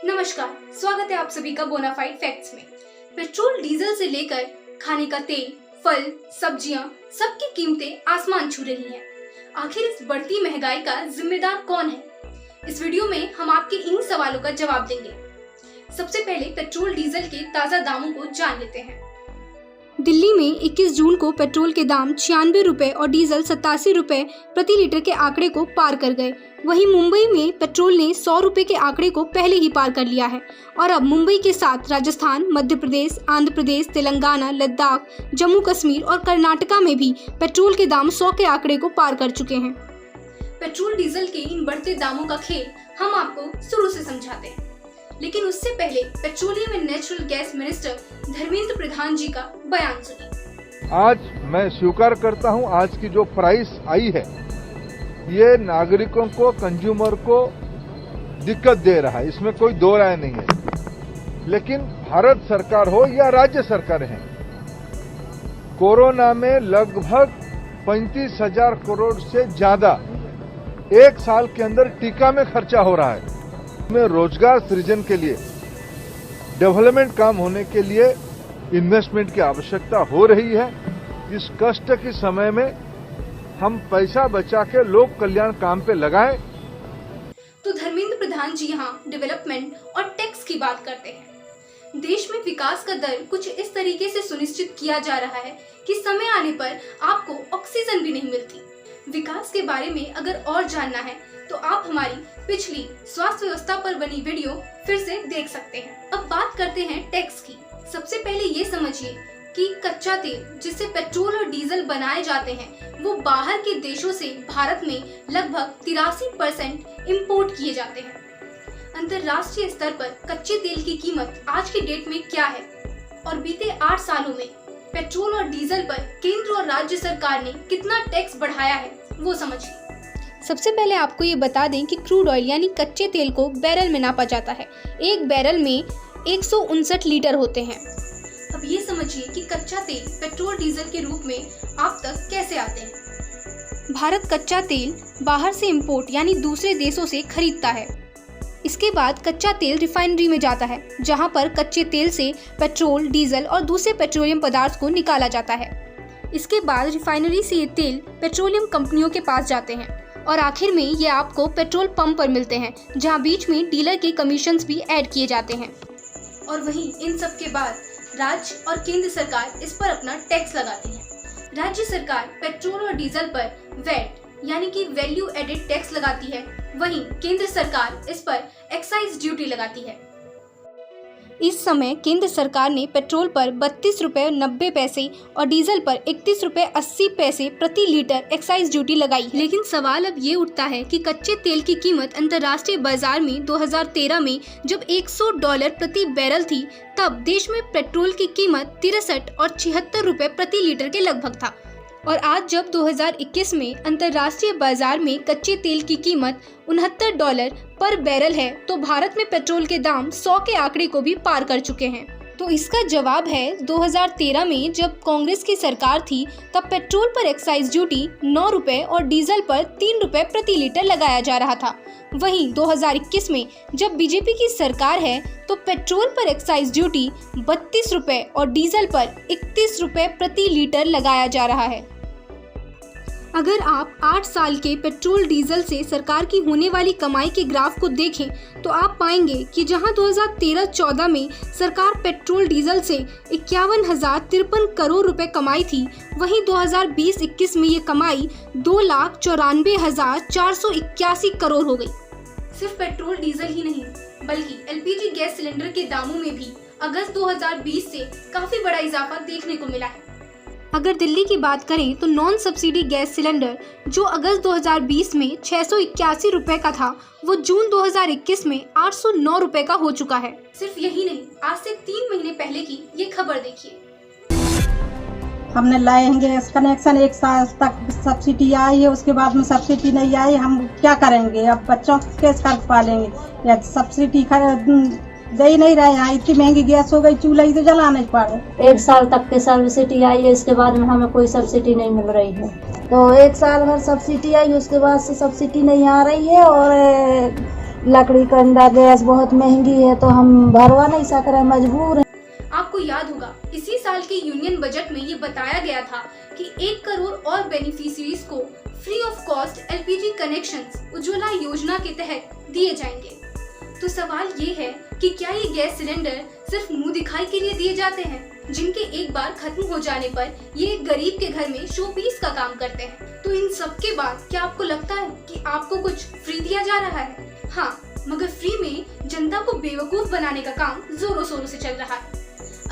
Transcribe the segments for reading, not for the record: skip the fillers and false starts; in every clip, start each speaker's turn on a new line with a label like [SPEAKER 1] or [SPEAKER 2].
[SPEAKER 1] नमस्कार, स्वागत है आप सभी का बोनाफाइड फैक्ट्स में। पेट्रोल डीजल से लेकर खाने का तेल, फल, सब्जियां, सबकी कीमतें आसमान छू रही हैं। आखिर इस बढ़ती महंगाई का जिम्मेदार कौन है? इस वीडियो में हम आपके इन्हीं सवालों का जवाब देंगे। सबसे पहले पेट्रोल डीजल के ताज़ा दामों को जान लेते हैं। दिल्ली में 21 जून को पेट्रोल के दाम 96 रुपए और डीजल 87 रुपए प्रति लीटर के आंकड़े को पार कर गए। वहीं मुंबई में पेट्रोल ने 100 रुपए के आंकड़े को पहले ही पार कर लिया है और अब मुंबई के साथ राजस्थान, मध्य प्रदेश, आंध्र प्रदेश, तेलंगाना, लद्दाख, जम्मू कश्मीर और कर्नाटका में भी पेट्रोल के दाम 100 के आंकड़े को पार कर चुके हैं। पेट्रोल डीजल के इन बढ़ते दामों का खेल हम आपको शुरू से समझाते हैं, लेकिन उससे पहले petroleum and natural gas minister Dharmendra Pradhan ji का बयान सुनिए।
[SPEAKER 2] आज मैं स्वीकार करता हूं, आज की जो प्राइस आई है ये नागरिकों को, कंज्यूमर को दिक्कत दे रहा है, इसमें कोई दो राय नहीं है। लेकिन भारत सरकार हो या राज्य सरकार है, कोरोना में लगभग 35,000 करोड़ से ज्यादा एक साल के अंदर टीका में खर्चा हो रहा है। में रोजगार सृजन के लिए, डेवलपमेंट काम होने के लिए इन्वेस्टमेंट की आवश्यकता हो रही है। इस कष्ट के समय में हम पैसा बचा के लोक कल्याण काम पे लगाएं।
[SPEAKER 1] तो धर्मेंद्र प्रधान जी यहाँ डेवलपमेंट और टैक्स की बात करते हैं। देश में विकास का दर कुछ इस तरीके से सुनिश्चित किया जा रहा है कि समय आने पर आपको ऑक्सीजन भी नहीं मिलती। विकास के बारे में अगर और जानना है तो आप हमारी पिछली स्वास्थ्य व्यवस्था पर बनी वीडियो फिर से देख सकते हैं। अब बात करते हैं टैक्स की। सबसे पहले ये समझिए कि कच्चा तेल जिससे पेट्रोल और डीजल बनाए जाते हैं वो बाहर के देशों से भारत में लगभग 83% इम्पोर्ट किए जाते हैं। अंतर्राष्ट्रीय स्तर पर कच्चे तेल की कीमत आज की डेट में क्या है और बीते 8 सालों में पेट्रोल और डीजल पर केंद्र और राज्य सरकार ने कितना टैक्स बढ़ाया है वो समझिए। सबसे पहले आपको ये बता दें कि क्रूड ऑयल यानी कच्चे तेल को बैरल में नापा जाता है। एक बैरल में 159 लीटर होते हैं। अब ये समझिए कि कच्चा तेल पेट्रोल डीजल के रूप में आप तक कैसे आते हैं। भारत कच्चा तेल बाहर से इंपोर्ट यानी दूसरे देशों से खरीदता है। इसके बाद कच्चा तेल रिफाइनरी में जाता है, जहां पर कच्चे तेल से पेट्रोल, डीजल और दूसरे पेट्रोलियम पदार्थ को निकाला जाता है। इसके बाद रिफाइनरी से ये तेल पेट्रोलियम कंपनियों के पास जाते हैं और आखिर में ये आपको पेट्रोल पंप पर मिलते हैं, जहां बीच में डीलर के कमीशंस भी ऐड किए जाते हैं। और वहीं इन सब के बाद राज्य और केंद्र सरकार इस पर अपना टैक्स लगाती है। राज्य सरकार पेट्रोल और डीजल पर वैट यानी कि वैल्यू एडेड टैक्स लगाती है, वहीं केंद्र सरकार इस पर एक्साइज ड्यूटी लगाती है। इस समय केंद्र सरकार ने पेट्रोल पर 32 रुपये 90 पैसे और डीजल पर 31 रुपये 80 पैसे प्रति लीटर एक्साइज ड्यूटी लगाई। लेकिन सवाल अब ये उठता है कि कच्चे तेल की कीमत अंतर्राष्ट्रीय बाजार में 2013 में जब $100 प्रति बैरल थी, तब देश में पेट्रोल की कीमत 63 और 76 रुपये प्रति लीटर के लगभग था। और आज जब 2021 में अंतर्राष्ट्रीय बाजार में कच्चे तेल की कीमत $69 पर बैरल है, तो भारत में पेट्रोल के दाम 100 के आंकड़े को भी पार कर चुके हैं। तो इसका जवाब है 2013 में जब कांग्रेस की सरकार थी, तब पेट्रोल पर एक्साइज ड्यूटी 9 रुपये और डीजल पर 3 रुपये प्रति लीटर लगाया जा रहा था। वहीं 2021 में जब बीजेपी की सरकार है, तो पेट्रोल पर एक्साइज ड्यूटी 32 रुपये और डीजल पर 31 रुपये प्रति लीटर लगाया जा रहा है। अगर आप 8 साल के पेट्रोल डीजल से सरकार की होने वाली कमाई के ग्राफ को देखें, तो आप पाएंगे कि जहां 2013-14 में सरकार पेट्रोल डीजल से 51,053 करोड़ रुपए कमाई थी, वहीं 2020-21 में ये कमाई 2,94,481 करोड़ हो गई। सिर्फ पेट्रोल डीजल ही नहीं, बल्कि एलपीजी गैस सिलेंडर के दामों में भी अगस्त 2020 से काफी बड़ा इजाफा देखने को मिला है। अगर दिल्ली की बात करें तो नॉन सब्सिडी गैस सिलेंडर जो अगस्त 2020 में 681 रुपए का था, वो जून 2021 में 809 रुपए का हो चुका है। सिर्फ यही नहीं, आज से 3 महीने पहले की ये खबर देखिए।
[SPEAKER 3] हमने लाए हैं गैस कनेक्शन, 1 साल तक सब्सिडी आई है, उसके बाद में सब्सिडी नहीं आई, हम क्या करेंगे? अब बच्चों को कैसे कर पालेंगे? या सब्सिडी दे ही नहीं रहे हैं। इतनी महंगी गैस हो गई, चूल्हा ही तो जलाना ही पड़े।
[SPEAKER 4] 1 साल तक के सब्सिडी आई है, इसके बाद में हमें कोई सब्सिडी नहीं मिल रही है। तो 1 साल भर सब्सिडी आई, उसके बाद से सब्सिडी नहीं आ रही है और लकड़ी का अंदर गैस बहुत महंगी है तो हम भरवा नहीं सक रहे, मजबूर हैं।
[SPEAKER 1] आपको याद होगा इसी साल के यूनियन बजट में ये बताया गया था कि 1 करोड़ और बेनिफिशियरीज को free of cost LPG connections Ujjwala योजना के तहत दिए जाएंगे। तो सवाल ये है कि क्या ये गैस सिलेंडर सिर्फ मुंह दिखाई के लिए दिए जाते हैं, जिनके एक बार खत्म हो जाने पर ये एक गरीब के घर में शो पीस का काम करते हैं। तो इन सब के बाद क्या आपको लगता है कि आपको कुछ फ्री दिया जा रहा है? हाँ, मगर फ्री में जनता को बेवकूफ बनाने का काम जोरों शोरों से चल रहा है।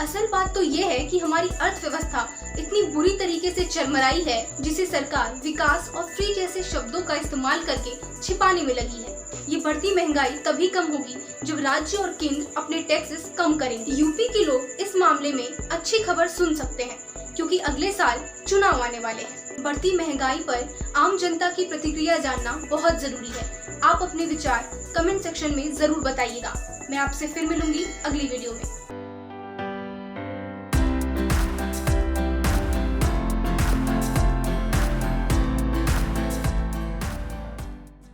[SPEAKER 1] असल बात तो ये है कि हमारी अर्थव्यवस्था इतनी बुरी तरीके से चरमराई है जिसे सरकार विकास और फ्री जैसे शब्दों का इस्तेमाल करके छिपाने में लगी है। ये बढ़ती महंगाई तभी कम होगी जब राज्य और केंद्र अपने टैक्सेस कम करेंगे। यूपी के लोग इस मामले में अच्छी खबर सुन सकते हैं क्योंकि अगले साल चुनाव आने वाले हैं। बढ़ती महंगाई पर आम जनता की प्रतिक्रिया जानना बहुत जरूरी है। आप अपने विचार कमेंट सेक्शन में जरूर बताइएगा। मैं आपसे फिर मिलूंगी अगली वीडियो में।